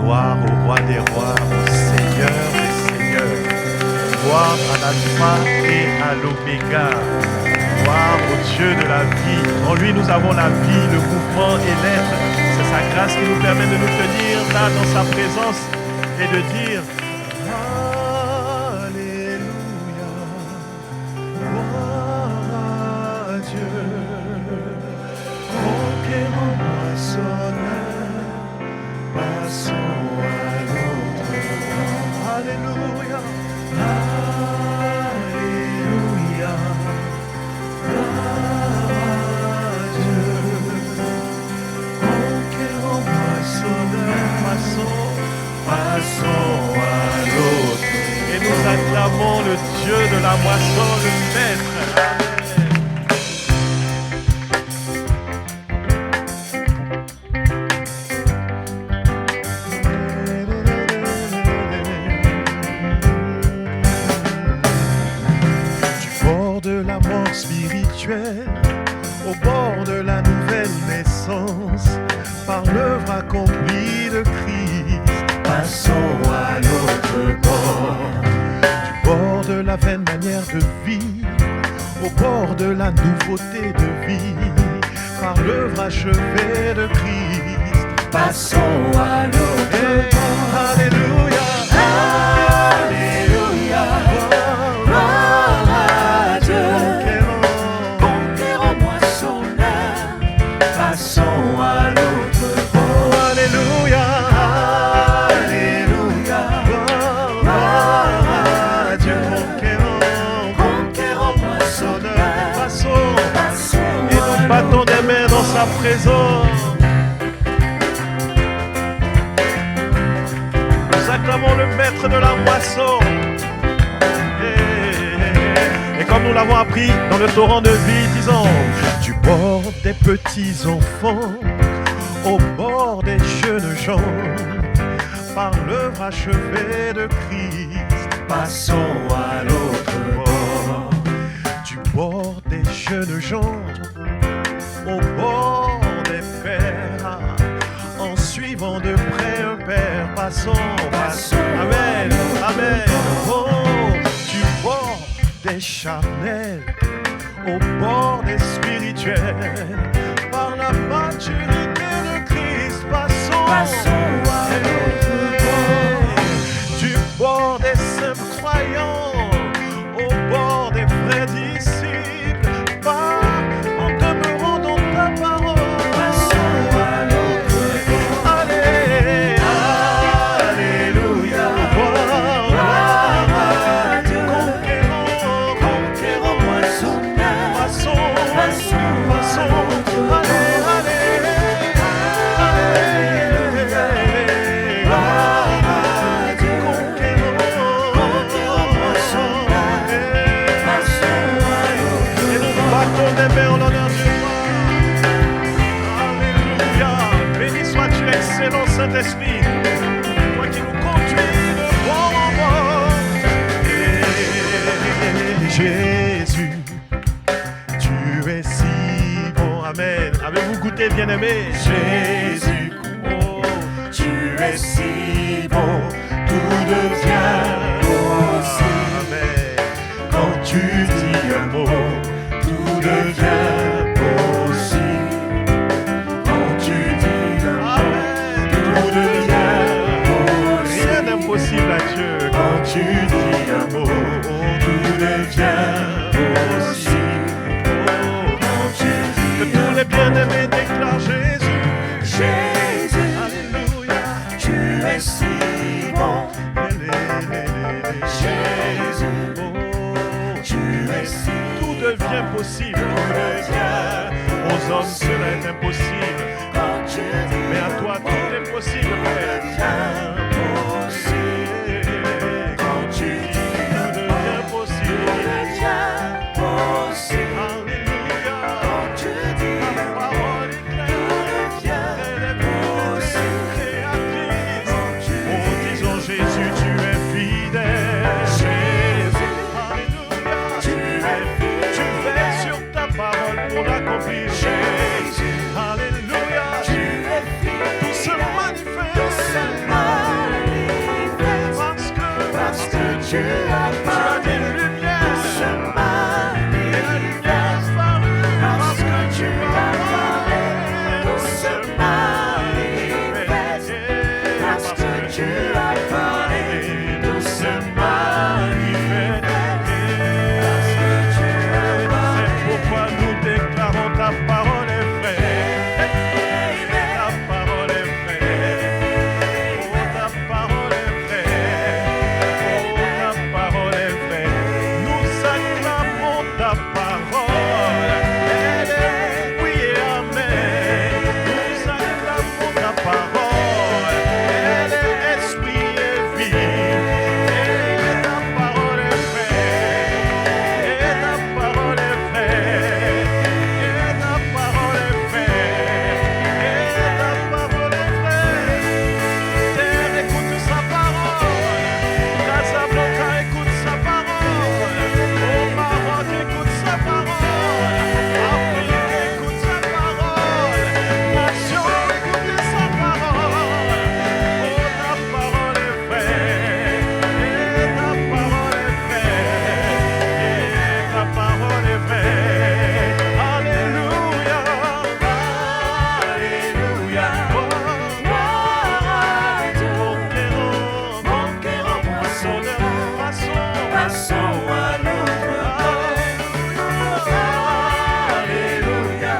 gloire au roi des rois, au Seigneur des seigneurs. Gloire à l'alpha et à l'oméga. Gloire au Dieu de la vie. En lui, nous avons la vie, le mouvement et l'être. C'est sa grâce qui nous permet de nous tenir là dans sa présence et de dire Alléluia, gloire à Dieu. Conquérant moissonneur, passons à l'autre bord. Alléluia, Alléluia, gloire à Dieu. Conquérant moissonneur, passons à l'autre. Et nous acclamons le Dieu de la moisson, le Maître. Spirituel, au bord de la nouvelle naissance, par l'œuvre accomplie de Christ, passons à l'autre bord. Du bord de la vaine manière de vivre, au bord de la nouveauté de vie, par l'œuvre achevée de Christ, passons à l'autre bord. Alléluia. Battons des mains dans sa présence. Nous acclamons le maître de la moisson. Et comme nous l'avons appris dans le torrent de vie, disons du bord des petits enfants au bord des jeunes gens, par l'œuvre achevée de Christ, passons à l'autre bord. Du bord des jeunes gens au bord des pères, en suivant de près un père, passons, amen, amen. Oh, du bord des charnels, au bord des spirituels, par la maturité de Christ, passons à l'autre bord. Du bord des simples croyants, au bord des vrais disciples, en demeurant dans ta parole, passons à l'autre bord. Allez, alléluia, gloire à Dieu. Conquérant moissonneur, passons, allez, gloire à Dieu. Conquérant moissonneur, passons à l'autre. Et nous battons des mains en l'honneur du roi. Alléluia. Béni sois-tu, excellent Saint-Esprit, toi qui nous conduis de bord en bord. Et Jésus, tu es si bon. Amen. Avez-vous goûté, bien-aimé? Jésus, oh, tu es si bon, tout devient possible. Amen. Quand tu dis un mot, tout devient possible. Quand tu dis un mot, tout devient possible. Rien d'impossible à Dieu. Quand tu dis un mot, tout devient possible. Oh, quand tu dis que tous les bien-aimés déclarent Jésus. Jésus, alléluia, tu es si bon. Jésus, oh, tu es si bon. Tout devient possible. Aux hommes cela est impossible, mais à toi tout est possible, Père. Quand tu dis tout devient possible. Alléluia. Quand tu dis ta parole est claire, elle est possible, créatrice. Oh, disons Jésus, tu es fidèle. Jésus, alléluia, tu es fidèle. Tu veilles sur ta parole pour l'accomplir. Jésus, alléluia, tu es fidèle. Tout se manifeste. tu as dit lumière, et la lumière disparut parce que tu as parlé. Tout se manifeste parce que tu as parlé. Tout se manifeste parce que tu as parlé. C'est pourquoi nous déclarons ta parole est vraie. Ta parole est vraie. Oh, ta parole est vraie. Oh, ta parole est vraie. Nous acclamons ta parole. Elle est oui et amen. Nous acclamons ta parole. Elle est esprit et vie. Et ta parole est vraie. Et ta parole est vraie. Et ta parole est vraie. Et ta parole est vraie. Terre écoute sa parole. Casablanca écoute sa parole. Au Maroc écoute sa parole. Afrique écoute sa parole. Nation écoute sa parole. Oh, ta parole est vraie. Et ta parole est vraie. Et ta parole est vraie. Alléluia. Alléluia. Conquérant, moissonneur, passons à l'autre bord. Alléluia.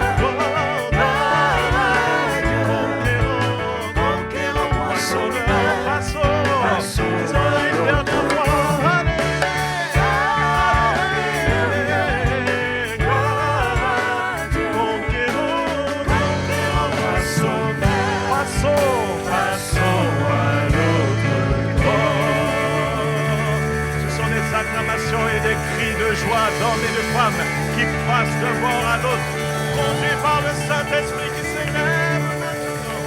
Conquérant, moissonneur, passons à une dernière fois. Conquérant, moissonneur, passons à l'autre bord. Ce sont des acclamations et des cris de joie d'hommes et de femmes qui passent d'un bord à l'autre, conduits par le Saint-Esprit qui s'élève maintenant.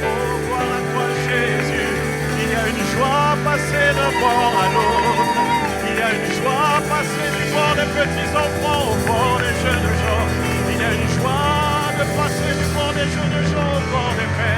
Oh, gloire à toi, Jésus. Il y a une joie à passer d'un bord à l'autre. Il y a une joie à passer du bord des petits enfants au bord des jeunes gens. Il y a une joie de passer du bord des jeunes gens au bord des pères.